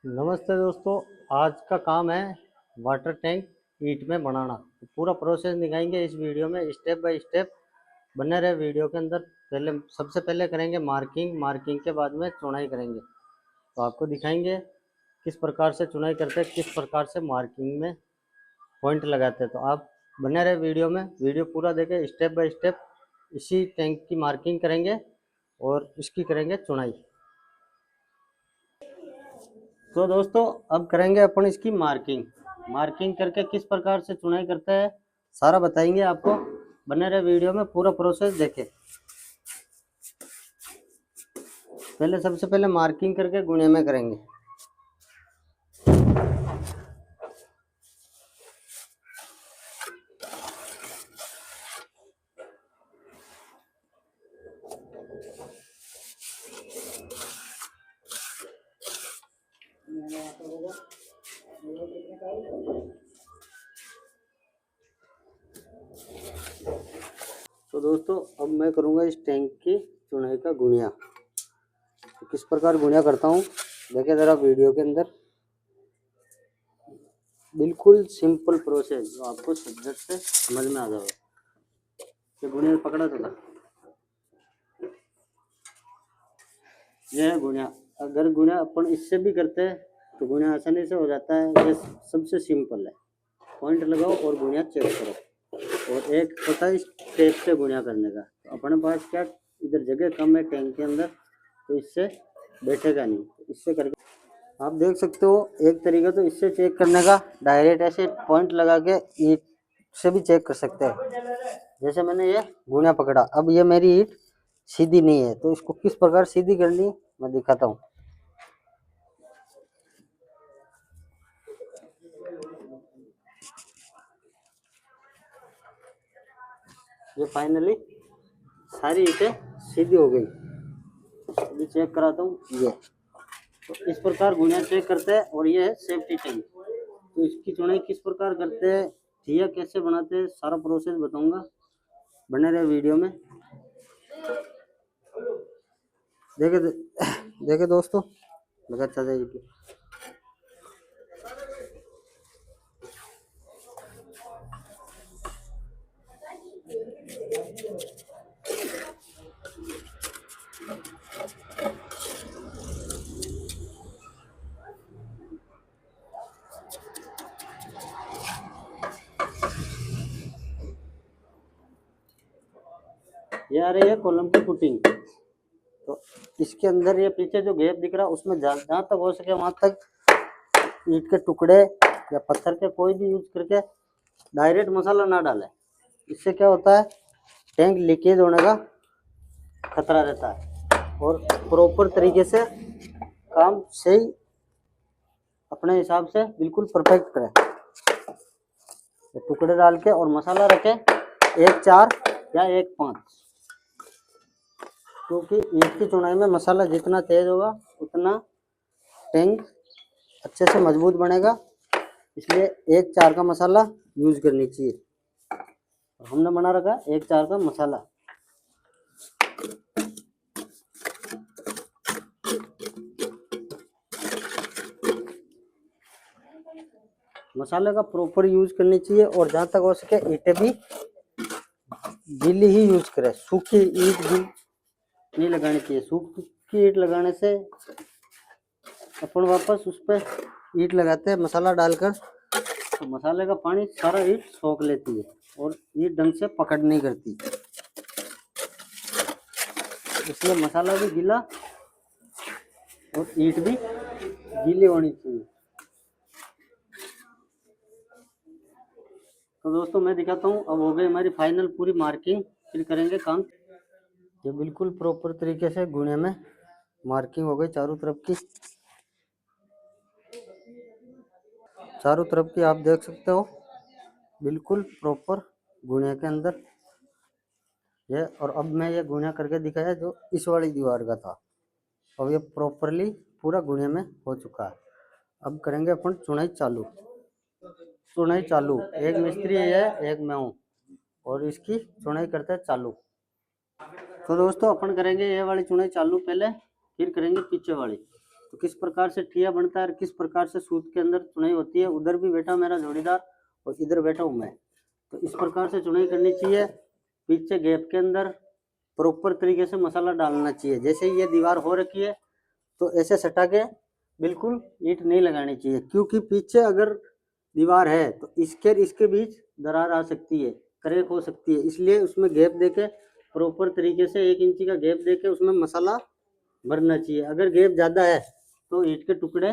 नमस्ते दोस्तों। आज का काम है वाटर टैंक ईंट में बनाना। तो पूरा प्रोसेस दिखाएंगे इस वीडियो में, स्टेप बाय स्टेप। बने रहे वीडियो के अंदर। सबसे पहले करेंगे मार्किंग के बाद में चुनाई करेंगे। तो आपको दिखाएंगे किस प्रकार से चुनाई करते हैं, किस प्रकार से मार्किंग में पॉइंट लगाते हैं। तो आप बने रहे वीडियो में, वीडियो पूरा देखें। स्टेप बाय स्टेप इसी टैंक की मार्किंग करेंगे और इसकी करेंगे चुनाई। तो दोस्तों अब करेंगे अपन इसकी मार्किंग करके किस प्रकार से चुनाई करते हैं सारा बताएंगे आपको। बने रहे वीडियो में, पूरा प्रोसेस देखें। सबसे पहले मार्किंग करके गुणे में करेंगे। तो दोस्तों अब मैं करूंगा इस टैंक की चुनाई का गुणिया। तो किस प्रकार गुणिया करता हूँ देखिए ज़रा वीडियो के अंदर। बिल्कुल सिंपल प्रोसेस जो आपको झट से समझ में आ जाएगा। तो गुणिया पकड़ा था, यह है गुणिया। अगर गुणिया अपन इससे भी करते हैं तो गुणिया आसानी से हो जाता है। ये सबसे सिंपल है। पॉइंट लगाओ और गुणिया चेक करो। और एक होता है स्टेप से गुणिया करने का। तो अपने पास क्या इधर जगह कम है टैंक के अंदर, तो इससे बैठेगा नहीं। तो इससे करके आप देख सकते हो। एक तरीका तो इससे चेक करने का, डायरेक्ट ऐसे पॉइंट लगा के ईंट से भी चेक कर सकते हैं। जैसे मैंने ये गुणिया पकड़ा, अब ये मेरी ईंट सीधी नहीं है, तो इसको किस प्रकार सीधी करनी मैं दिखाता हूँ। ये फाइनली सारी ईंटें सीधी हो गई। अभी चेक कराता हूँ। ये तो इस प्रकार गुणिया चेक करते हैं। और ये है सेफ्टी टैंक। तो इसकी चुनाई किस प्रकार करते हैं, दिया कैसे बनाते हैं, सारा प्रोसेस बताऊंगा। बने रहे वीडियो में। देखे देखे दोस्तों, लगा अच्छा जाएगी। ये आ रही है कॉलम की फुटिंग। तो इसके अंदर ये पीछे जो गैप दिख रहा है उसमें जहाँ तक हो सके वहां तक ईंट के टुकड़े या पत्थर के कोई भी यूज करके डायरेक्ट मसाला ना डालें। इससे क्या होता है, टैंक लीकेज होने का खतरा रहता है। और प्रॉपर तरीके से काम सही अपने हिसाब से बिल्कुल परफेक्ट करें। टुकड़े डाल के और मसाला रखें 1-4 या 1-5, क्योंकि ईंट की चुनाई में मसाला जितना तेज होगा उतना टैंक अच्छे से मजबूत बनेगा। इसलिए 1-4 का मसाला यूज करनी चाहिए। हमने बना रखा 1-4 का मसाला। मसाले का प्रॉपर यूज करनी चाहिए। और जहाँ तक हो सके ईंटें भी गीली ही यूज करें, सूखी ईंट भी नहीं लगानी चाहिए। सूखी ईंट लगाने से अपन वापस उस पर ईंट लगाते हैं मसाला डालकर, तो मसाले का पानी सारा ईंट सोख लेती है और ईंट ढंग से पकड़ नहीं करती। इसलिए मसाला भी गीला और ईंट भी गीली होनी चाहिए। तो दोस्तों मैं दिखाता हूँ। अब हो गई हमारी फाइनल पूरी मार्किंग, फिर करेंगे काम। ये बिल्कुल प्रॉपर तरीके से गुणे में मार्किंग हो गई चारों तरफ की। चारों तरफ की आप देख सकते हो बिल्कुल प्रॉपर गुणे के अंदर ये। और अब मैं ये गुणा करके दिखाया जो इस वाली दीवार का था। अब ये प्रॉपरली पूरा गुणे में हो चुका है। अब करेंगे अपन चुनाई चालू। एक मिस्त्री है, एक मैं हूँ, और इसकी चुनाई करते हैं चालू। तो दोस्तों अपन करेंगे ये वाली चुनाई चालू पहले, फिर करेंगे पीछे वाली। तो किस प्रकार से ठिया बनता है और किस प्रकार से सूत के अंदर चुनाई होती है। उधर भी बैठा मेरा जोड़ीदार और इधर बैठा हूँ मैं। तो इस प्रकार से चुनाई करनी चाहिए। पीछे गैप के अंदर प्रॉपर तरीके से मसाला डालना चाहिए। जैसे ये दीवार हो रखी है तो ऐसे सटा के बिल्कुल ईंट नहीं लगानी चाहिए, क्योंकि पीछे अगर दीवार है तो इसके बीच दरार आ सकती है, क्रैक हो सकती है। इसलिए उसमें गैप देके प्रॉपर तरीके से 1 इंची का गैप देके उसमें मसाला भरना चाहिए। अगर गैप ज़्यादा है तो ईंट के टुकड़े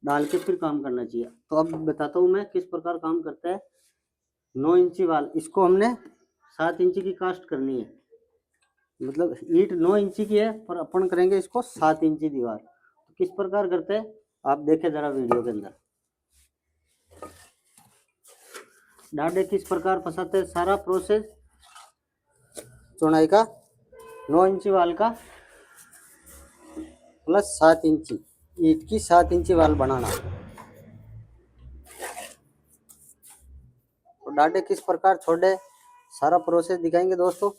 डाल के फिर काम करना चाहिए। तो अब बताता हूँ मैं किस प्रकार काम करता है। 9 इंची वाल, इसको हमने 7 इंची की कास्ट करनी है। मतलब ईंट 9 इंची की है पर अपन करेंगे इसको 7 इंची दीवार। तो किस प्रकार करते हैं आप देखें जरा वीडियो के अंदर। डांडे किस प्रकार फंसाते हैं, सारा प्रोसेस चौड़ाई का 9 इंची वाल का प्लस 7 इंची ईंट की 7 इंची वाल बनाना। तो डांडे किस प्रकार छोड़े सारा प्रोसेस दिखाएंगे दोस्तों।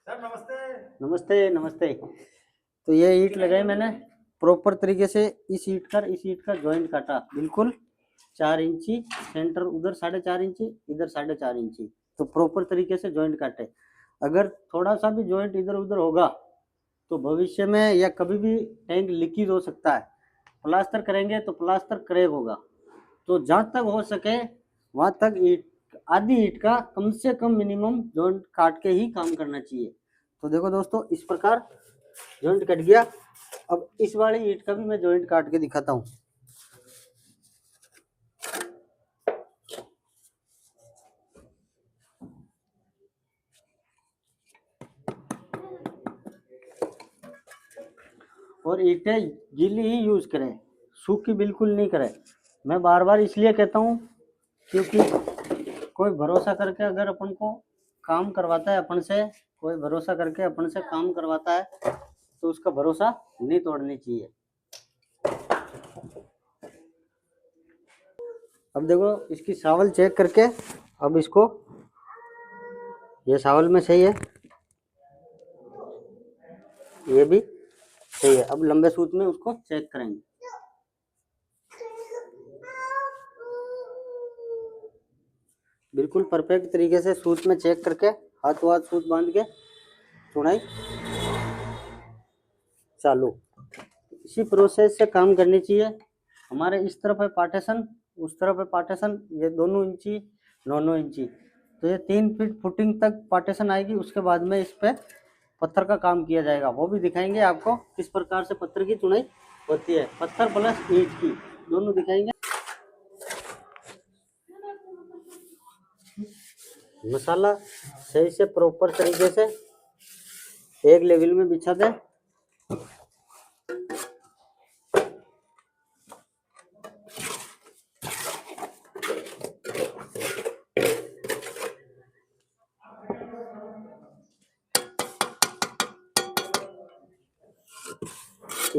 सर नमस्ते। नमस्ते नमस्ते। तो ये ईंट लगाई मैंने प्रॉपर तरीके से। इस ईंट का जॉइंट काटा बिल्कुल 4 इंची, सेंटर उधर 4.5 इंची, इधर 4.5 इंची। तो प्रॉपर तरीके से जॉइंट काटे। अगर थोड़ा सा भी जॉइंट इधर उधर होगा तो भविष्य में या कभी भी टैंक लीकेज हो सकता है। प्लास्टर करेंगे तो प्लास्टर क्रैक होगा। तो जहाँ तक हो सके वहाँ तक ईंट, आधी ईंट का कम से कम मिनिमम जॉइंट काट के ही काम करना चाहिए। तो देखो दोस्तों इस प्रकार जॉइंट कट गया। अब इस वाली ईंट का भी मैं जॉइंट काट के दिखाता हूँ। और ईंटें गीली ही यूज करें, सूखी बिल्कुल नहीं करें। मैं बार बार इसलिए कहता हूँ क्योंकि कोई भरोसा करके अगर अपन को काम करवाता है, अपन से कोई भरोसा करके अपन से काम करवाता है तो उसका भरोसा नहीं तोड़नी चाहिए। अब देखो इसकी सावल चेक करके, अब इसको ये सावल में सही है, ये भी सही है। अब लंबे सूत में उसको चेक करेंगे। बिल्कुल परफेक्ट तरीके से सूत में चेक करके हाथों हाथ सूत बांध के चुनाई चालू। इसी प्रोसेस से काम करनी चाहिए। हमारे इस तरफ है पार्टीशन, उस तरफ है पार्टीशन। ये दोनों इंची 9 इंची, तो ये 3 फीट फुटिंग तक पार्टीशन आएगी। उसके बाद में इस पे पत्थर का काम किया जाएगा, वो भी दिखाएंगे आपको किस प्रकार से पत्थर की चुनाई होती है। पत्थर प्लस ईंट की दोनों दिखाएंगे। मसाला सही से प्रॉपर तरीके से एक लेवल में बिछा दें।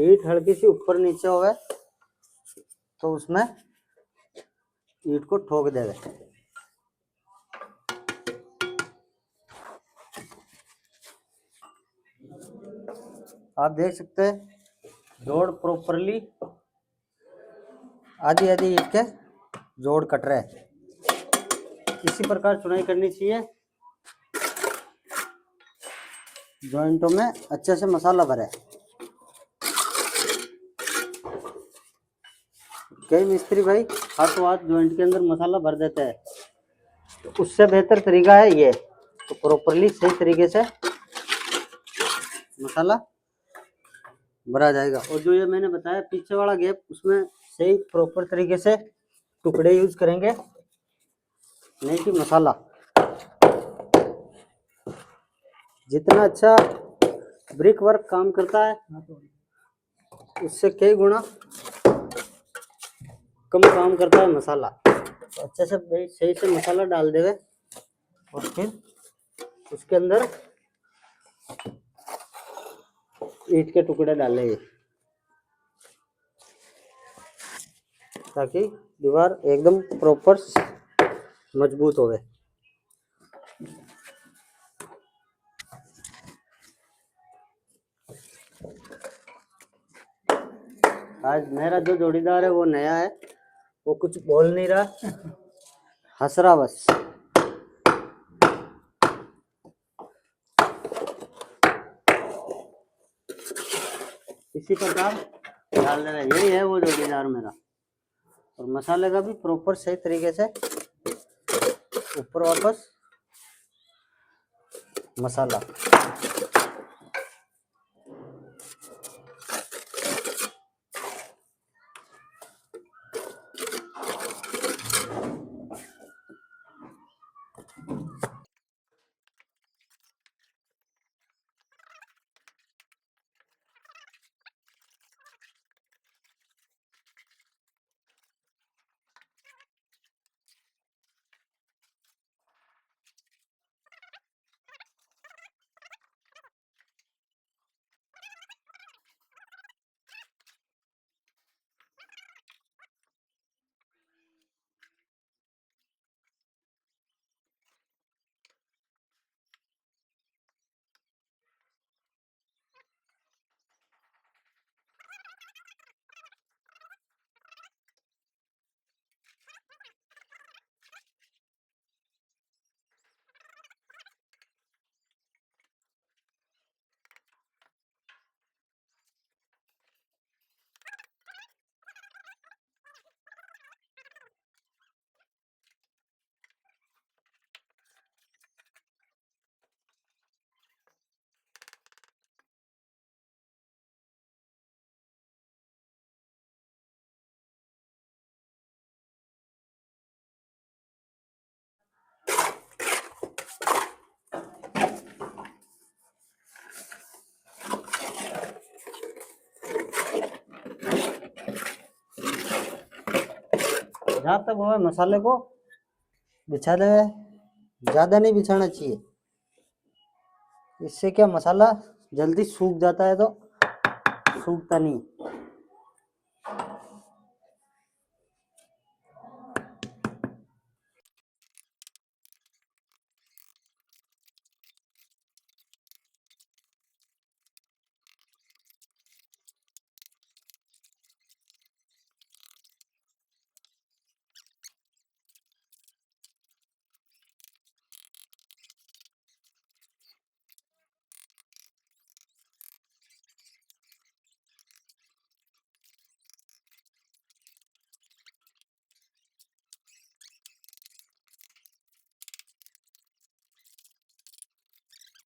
ईंट हल्की सी ऊपर नीचे होवे तो उसमें ईंट को ठोक देवे। आप देख सकते हैं जोड़ प्रॉपरली आधी आधी ईंट के जोड़ कट रहे हैं। इसी प्रकार चुनाई करनी चाहिए। जॉइंटों में अच्छे से मसाला भरे। कई मिस्त्री भाई हाथों हाथ जॉइंट के अंदर मसाला भर देते हैं, तो उससे बेहतर तरीका है ये। तो प्रॉपरली सही तरीके से मसाला भरा जाएगा। और जो ये मैंने बताया पीछे वाला गैप, उसमें सही प्रॉपर तरीके से टुकड़े यूज करेंगे, नहीं कि मसाला। जितना अच्छा ब्रिक वर्क काम करता है उससे कई गुना कम काम करता है मसाला। तो अच्छे से सही से मसाला डाल देवे और फिर उसके अंदर ईंट के टुकड़े डालेंगे ताकि दीवार एकदम प्रॉपर मजबूत होवे। आज मेरा जो जोड़ीदार है वो नया है, वो कुछ बोल नहीं रहा, हंस रहा बस। इसी प्रकार डाल देना, यही है वो जोड़ीदार मेरा। और मसाले का भी प्रॉपर सही तरीके से ऊपर वापस मसाला। जहाँ तक वो है मसाले को बिछा दे, ज़्यादा नहीं बिछाना चाहिए। इससे क्या मसाला जल्दी सूख जाता है, तो सूखता नहीं।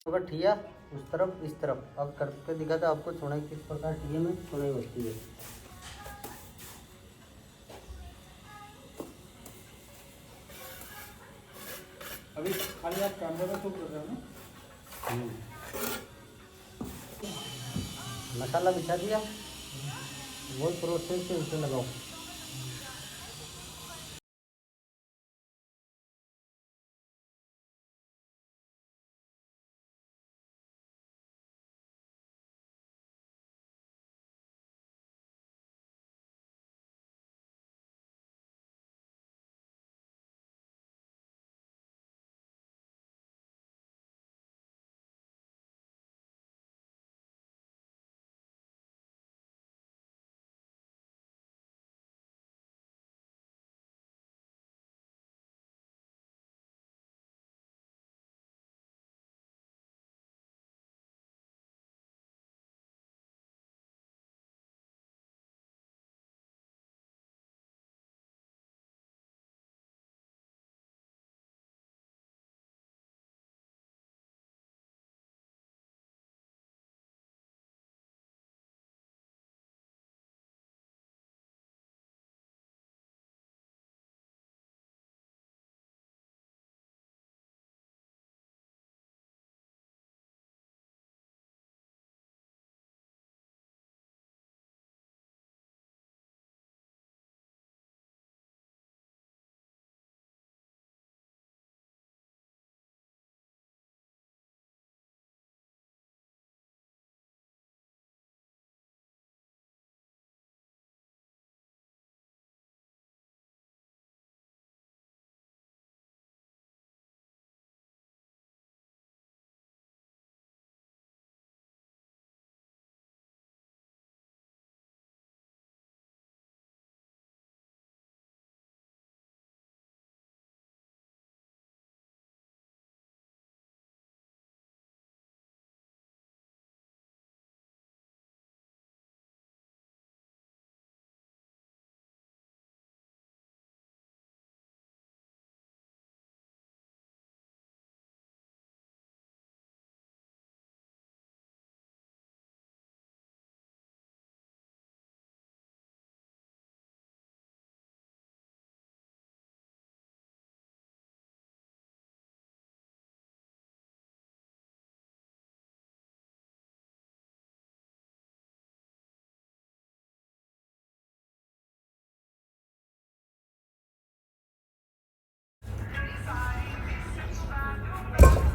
अगर ठिया उस तरफ इस तरफ, अब करके दिखा था आपको चौड़ाई किस प्रकार ठिए में चौड़ाई होती है। अभी खाली आप कैमरा में शो कर रहे हो ना? मसाला बिछा दिया, वही प्रोसेस से उसे लगाओ।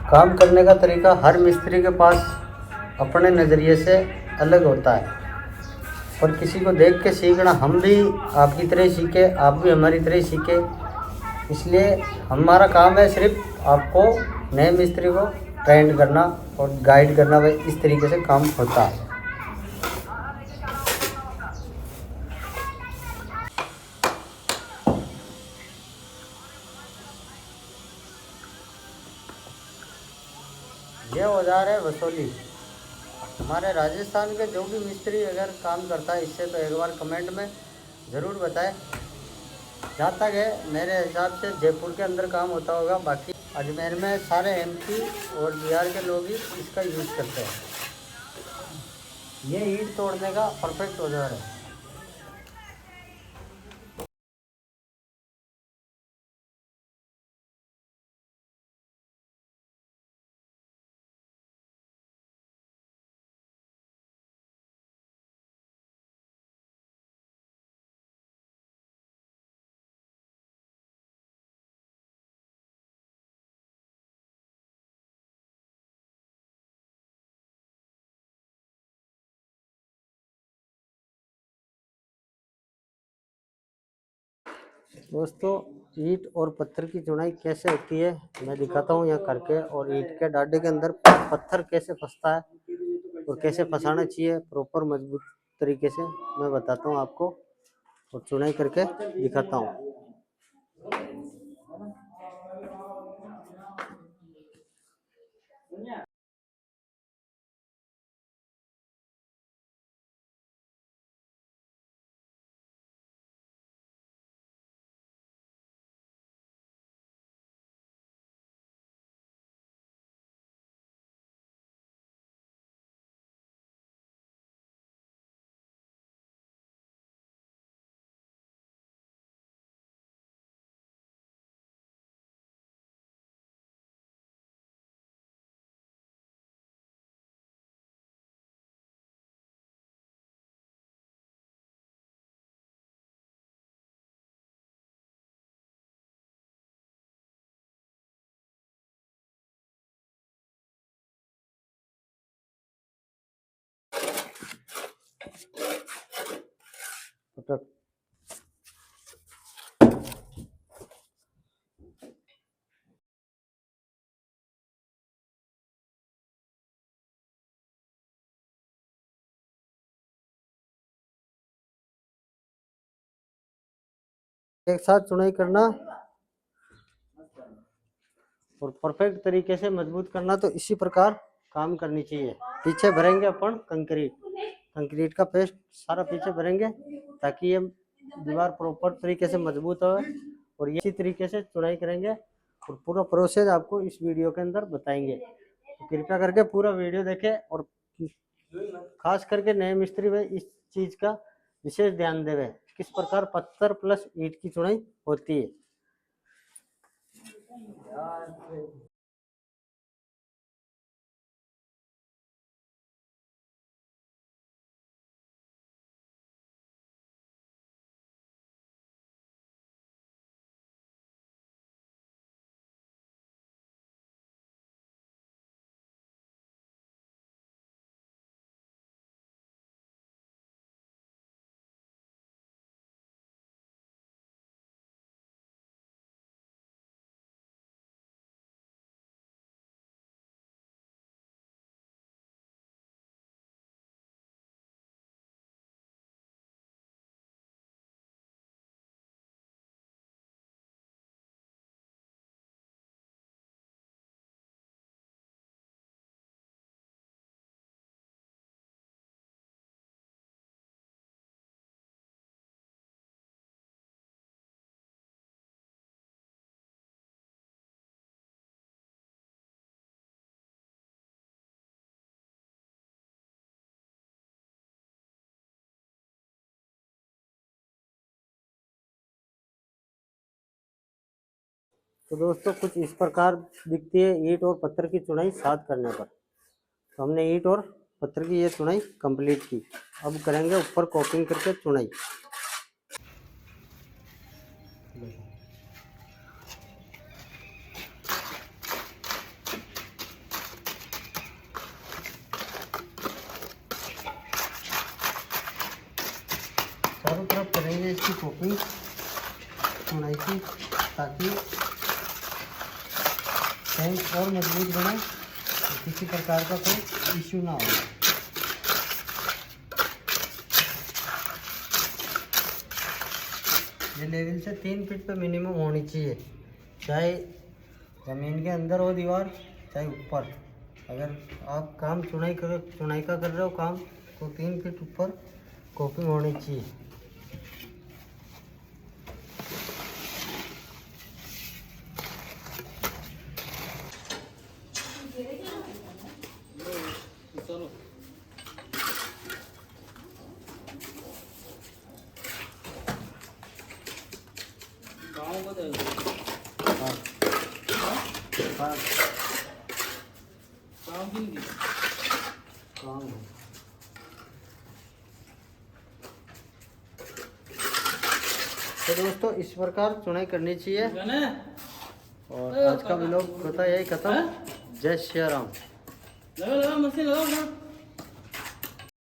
काम करने का तरीका हर मिस्त्री के पास अपने नज़रिए से अलग होता है, और किसी को देख के सीखना, हम भी आपकी तरह ही सीखे, आप भी हमारी तरह ही सीखे। इसलिए हमारा काम है सिर्फ आपको नए मिस्त्री को ट्रेंड करना और गाइड करना, भाई इस तरीके से काम होता है। ये औजार है वसूली। हमारे राजस्थान के जो भी मिस्त्री अगर काम करता है इससे, तो एक बार कमेंट में ज़रूर बताएं। जहाँ तक है मेरे हिसाब से जयपुर के अंदर काम होता होगा, बाकी अजमेर में सारे एमपी और बिहार के लोग ही इसका यूज़ करते हैं। ये ईंट तोड़ने का परफेक्ट औजार है। दोस्तों, ईंट और पत्थर की चुनाई कैसे होती है मैं दिखाता हूँ यहाँ करके, और ईंट के डाडे के अंदर पत्थर कैसे फंसता है और कैसे फंसाना चाहिए प्रॉपर मजबूत तरीके से, मैं बताता हूँ आपको और चुनाई करके दिखाता हूँ। तो एक साथ चुनाई करना और परफेक्ट तरीके से मजबूत करना, तो इसी प्रकार काम करनी चाहिए। पीछे भरेंगे अपन कंक्रीट का पेस्ट सारा पीछे भरेंगे, ताकि ये दीवार प्रॉपर तरीके से मजबूत हो, और ये इसी तरीके से चुनाई करेंगे और पूरा प्रोसेस आपको इस वीडियो के अंदर बताएंगे। तो कृपया करके पूरा वीडियो देखें, और खास करके नए मिस्त्री में इस चीज का विशेष ध्यान देवे, किस प्रकार पत्थर प्लस ईंट की चुनाई होती है। तो दोस्तों, कुछ इस प्रकार दिखती है ईंट और पत्थर की चुनाई साथ करने पर। तो हमने ईंट और पत्थर की ये चुनाई कंप्लीट की, अब करेंगे ऊपर कोटिंग करके चुनाई। तरफ करेंगे इसकी कोपिंग चुनाई की, ताकि टैंक और मजबूत बने, किसी प्रकार का कोई इश्यू ना हो। ये लेवल से 3 फीट पे मिनिमम होनी चाहिए, चाहे ज़मीन के अंदर हो दीवार चाहे ऊपर। अगर आप काम चुनाई का कर रहे हो काम, तो 3 फीट ऊपर कोपिंग होनी चाहिए। चलो गाँव को दे काम की नहीं काम है। तो दोस्तों इस प्रकार चुनाई करनी चाहिए। और आज का व्लॉग होता है यही खत्म। जय श्री राम। लगा मशीन लगा